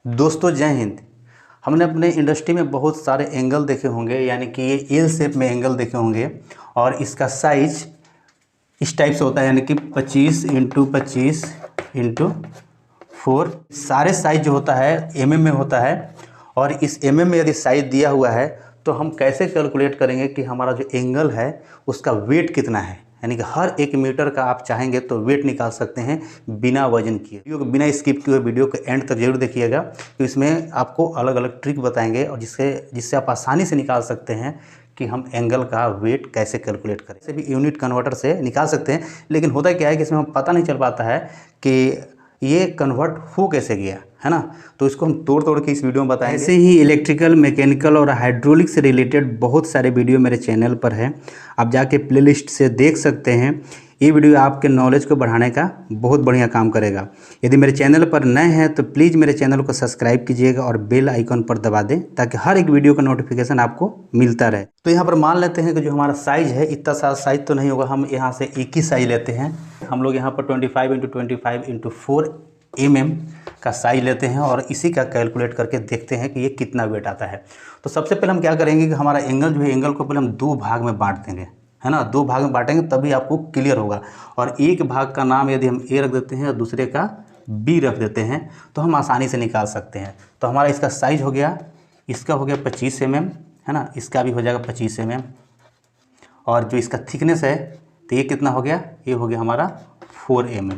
दोस्तों जय हिंद। हमने अपने इंडस्ट्री में बहुत सारे एंगल देखे होंगे, यानी कि ये एल शेप में एंगल देखे होंगे और इसका साइज इस टाइप से होता है, यानी कि 25 इंटू 25 इंटू 4। सारे साइज जो होता है एमएम में होता है और इस एमएम में यदि साइज दिया हुआ है तो हम कैसे कैलकुलेट करेंगे कि हमारा जो एंगल है उसका वेट कितना है। यानी कि हर 1 मीटर का आप चाहेंगे तो वेट निकाल सकते हैं बिना वजन किए। वीडियो को बिना स्किप किए वीडियो को एंड तक जरूर देखिएगा, तो इसमें आपको अलग अलग ट्रिक बताएंगे और जिससे आप आसानी से निकाल सकते हैं कि हम एंगल का वेट कैसे कैलकुलेट करें। इसे भी यूनिट कन्वर्टर से निकाल सकते हैं, लेकिन होता क्या है कि इसमें हम पता नहीं चल पाता है कि ये कन्वर्ट हो कैसे गया, है ना। तो इसको हम तोड़ के इस वीडियो में बताएंगे। ऐसे ही इलेक्ट्रिकल, मैकेनिकल और हाइड्रोलिक से रिलेटेड बहुत सारे वीडियो मेरे चैनल पर है, आप जाके प्लेलिस्ट से देख सकते हैं। ये वीडियो आपके नॉलेज को बढ़ाने का बहुत बढ़िया काम करेगा। यदि मेरे चैनल पर नए हैं तो प्लीज़ मेरे चैनल को सब्सक्राइब कीजिएगा और बेल आइकन पर दबा दें ताकि हर एक वीडियो का नोटिफिकेशन आपको मिलता रहे। तो यहाँ पर मान लेते हैं कि जो हमारा साइज़ है इतना सारा साइज़ तो नहीं होगा, हम यहाँ से एक ही साइज़ लेते हैं। हम लोग यहाँ पर 25 इंटू 25 इंटू 4 mm का साइज लेते हैं और इसी का कैलकुलेट करके देखते हैं कि ये कितना वेट आता है। तो सबसे पहले हम क्या करेंगे कि हमारा एंगल जो है, एंगल को पहले हम 2 भाग में बांट देंगे, है ना। 2 भाग में बांटेंगे तभी आपको क्लियर होगा। और एक भाग का नाम यदि हम ए रख देते हैं और दूसरे का बी रख देते हैं तो हम आसानी से निकाल सकते हैं। तो हमारा इसका साइज हो गया, इसका हो गया 25 mm, है ना। इसका भी हो जाएगा 25 mm और जो इसका थिकनेस है तो ये कितना हो गया, ये हो गया हमारा 4 mm,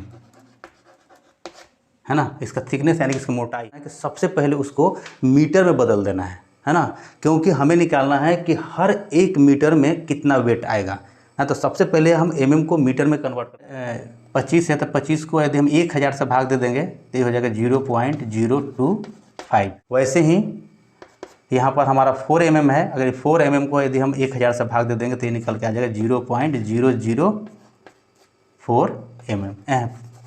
है ना। इसका थिकनेस यानी कि इसकी मोटाई है कि सबसे पहले उसको मीटर में बदल देना है ना, क्योंकि हमें निकालना है कि हर 1 मीटर में कितना वेट आएगा ना। तो सबसे पहले हम एमएम को मीटर में कन्वर्ट करें। 25 है तो 25 को यदि हम 1000 से भाग दे देंगे तो ये हो जाएगा 0.025। वैसे ही यहाँ पर हमारा 4 mm है, अगर 4 mm को यदि हम 1000 से भाग दे देंगे तो ये निकल के आ जाएगा 0.004 mm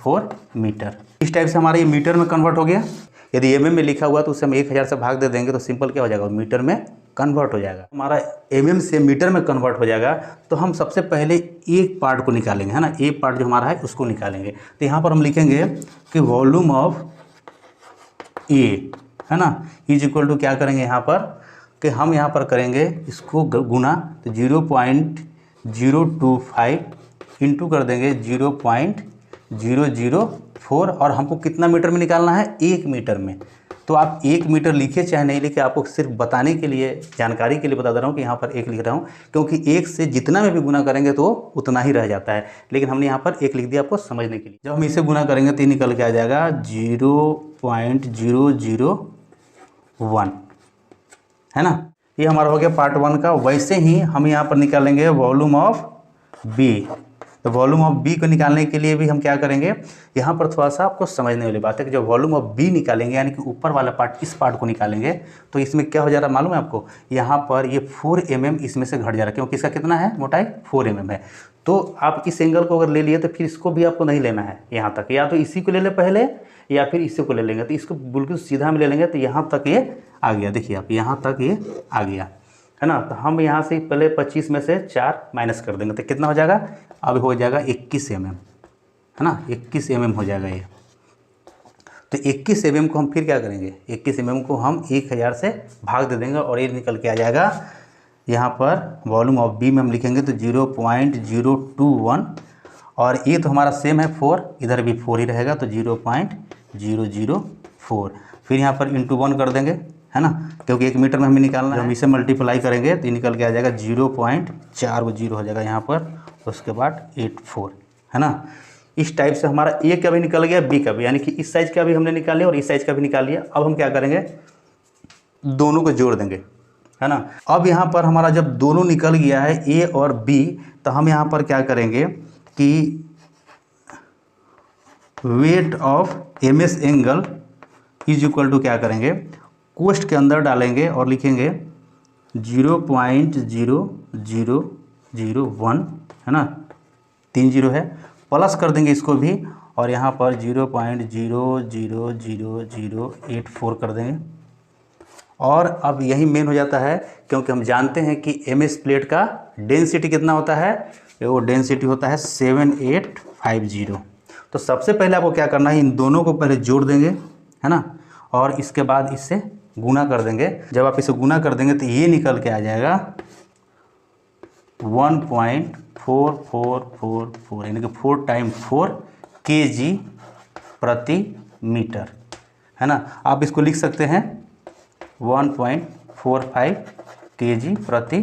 4 मीटर। इस टाइप से हमारा ये मीटर में कन्वर्ट हो गया। यदि एमएम में लिखा हुआ तो उसे हम 1000 से भाग दे देंगे तो सिंपल क्या हो जाएगा, मीटर में कन्वर्ट हो जाएगा। हमारा एमएम से मीटर में कन्वर्ट हो जाएगा। तो हम सबसे पहले एक पार्ट को निकालेंगे, है ना। एक पार्ट जो हमारा है उसको निकालेंगे। तो यहाँ पर हम लिखेंगे कि वॉल्यूम ऑफ ए, है ना, इज इक्वल टू क्या करेंगे यहाँ पर कि हम यहाँ पर करेंगे इसको गुना, तो 0.025 इंटू कर देंगे 0.004 और हमको कितना मीटर में निकालना है, 1 मीटर में। तो आप 1 मीटर लिखे चाहे नहीं लिखे, आपको सिर्फ बताने के लिए, जानकारी के लिए बता दे रहा हूँ कि यहाँ पर 1 लिख रहा हूँ, क्योंकि 1 से जितना में भी गुना करेंगे तो उतना ही रह जाता है। लेकिन हमने यहाँ पर 1 लिख दिया आपको समझने के लिए। जब हम इसे गुना करेंगे तो ये निकल के आ जाएगा 0.001, है ना। ये हमारा हो गया पार्ट 1 का। वैसे ही हम यहाँ पर निकालेंगे वॉल्यूम ऑफ बी। तो वॉल्यूम ऑफ बी को निकालने के लिए भी हम क्या करेंगे, यहाँ पर थोड़ा सा आपको समझने वाली बात है कि जब वॉल्यूम ऑफ बी निकालेंगे, यानी कि ऊपर वाला पार्ट, इस पार्ट को निकालेंगे तो इसमें क्या हो जा रहा है मालूम है आपको, यहाँ पर ये 4 mm इसमें से घट जा रहा है, क्योंकि इसका कितना है मोटाई, 4 mm है। तो आप इस एंगल को अगर ले लिए तो फिर इसको भी आपको नहीं लेना है यहाँ तक, या तो इसी को ले ले पहले या फिर इसी को ले लेंगे। तो इसको बिल्कुल सीधा में ले लेंगे तो यहाँ तक ये आ गया, देखिए आप, यहाँ तक ये आ गया, है ना। तो हम यहाँ से पहले 25 में से 4 माइनस कर देंगे तो कितना हो जाएगा, अब हो जाएगा 21 mm, है ना। 21 mm हो जाएगा ये। तो 21 mm को हम फिर क्या करेंगे, 21 mm को हम 1000 से भाग दे देंगे और ये निकल के आ जाएगा। यहाँ पर वॉल्यूम ऑफ बी में हम लिखेंगे तो 0.021 और ये तो हमारा सेम है 4, इधर भी 4 ही रहेगा तो 0.004। फिर यहाँ पर इंटू 1 कर देंगे, है ना, क्योंकि 1 मीटर में हमें निकालना है। हम इसे मल्टीप्लाई करेंगे तो ये निकल के आ जाएगा 0.4 हो जाएगा यहाँ पर, उसके बाद 84, है ना। इस टाइप से हमारा ए का भी निकल गया, बी का भी, यानी कि इस साइज का भी हमने निकाल लिया और इस साइज का भी निकाल लिया। अब हम क्या करेंगे, दोनों को जोड़ देंगे, है ना। अब यहाँ पर हमारा जब दोनों निकल गया है ए और बी, तो हम यहाँ पर क्या करेंगे कि weight of M S angle is equal to क्या करेंगे, कोष्ठ के अंदर डालेंगे और लिखेंगे 0.0001, है ना, 3 0 है, प्लस कर देंगे इसको भी और यहाँ पर 0.00084 कर देंगे। और अब यही मेन हो जाता है, क्योंकि हम जानते हैं कि एमएस प्लेट का डेंसिटी कितना होता है, वो डेंसिटी होता है 7850। तो सबसे पहले आपको क्या करना है, इन दोनों को पहले जोड़ देंगे, है ना, और इसके बाद इससे गुना कर देंगे। जब आप इसे गुना कर देंगे तो ये निकल के आ जाएगा 1.4444 यानी कि 4 टाइम 4 kg प्रति मीटर, है ना। आप इसको लिख सकते हैं 1.45 kg प्रति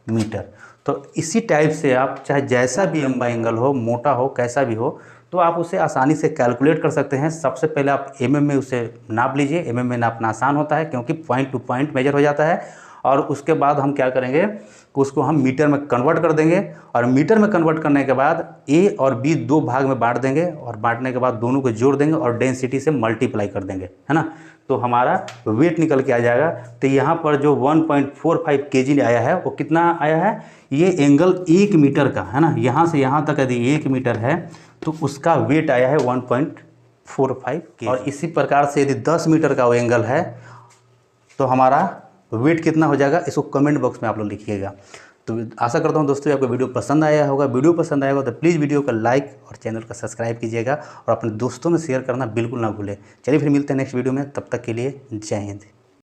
मीटर। तो इसी टाइप से आप चाहे जैसा भी लंबा एंगल हो, मोटा हो, कैसा भी हो, तो आप उसे आसानी से कैलकुलेट कर सकते हैं। सबसे पहले आप mm में उसे नाप लीजिए। mm में नापना आसान होता है क्योंकि पॉइंट टू पॉइंट मेजर हो जाता है। और उसके बाद हम क्या करेंगे, उसको हम मीटर में कन्वर्ट कर देंगे और मीटर में कन्वर्ट करने के बाद ए और बी 2 भाग में बांट देंगे और बांटने के बाद दोनों को जोड़ देंगे और डेंसिटी से मल्टीप्लाई कर देंगे, है ना। तो हमारा वेट निकल के आ जाएगा। तो यहाँ पर जो 1.45 kg आया है वो कितना आया है, ये एंगल 1 मीटर का, है ना। यहाँ से यहाँ तक यदि 1 मीटर है तो उसका वेट आया है 1.45 kg। और इसी प्रकार से यदि 10 मीटर का वो एंगल है तो हमारा वेट कितना हो जाएगा, इसको कमेंट बॉक्स में आप लोग लिखिएगा। तो आशा करता हूँ दोस्तों आपको वीडियो पसंद आया होगा। वीडियो पसंद आएगा तो प्लीज़ वीडियो को लाइक और चैनल को सब्सक्राइब कीजिएगा और अपने दोस्तों में शेयर करना बिल्कुल ना भूलें। चलिए फिर मिलते हैं नेक्स्ट वीडियो में, तब तक के लिए जय हिंद।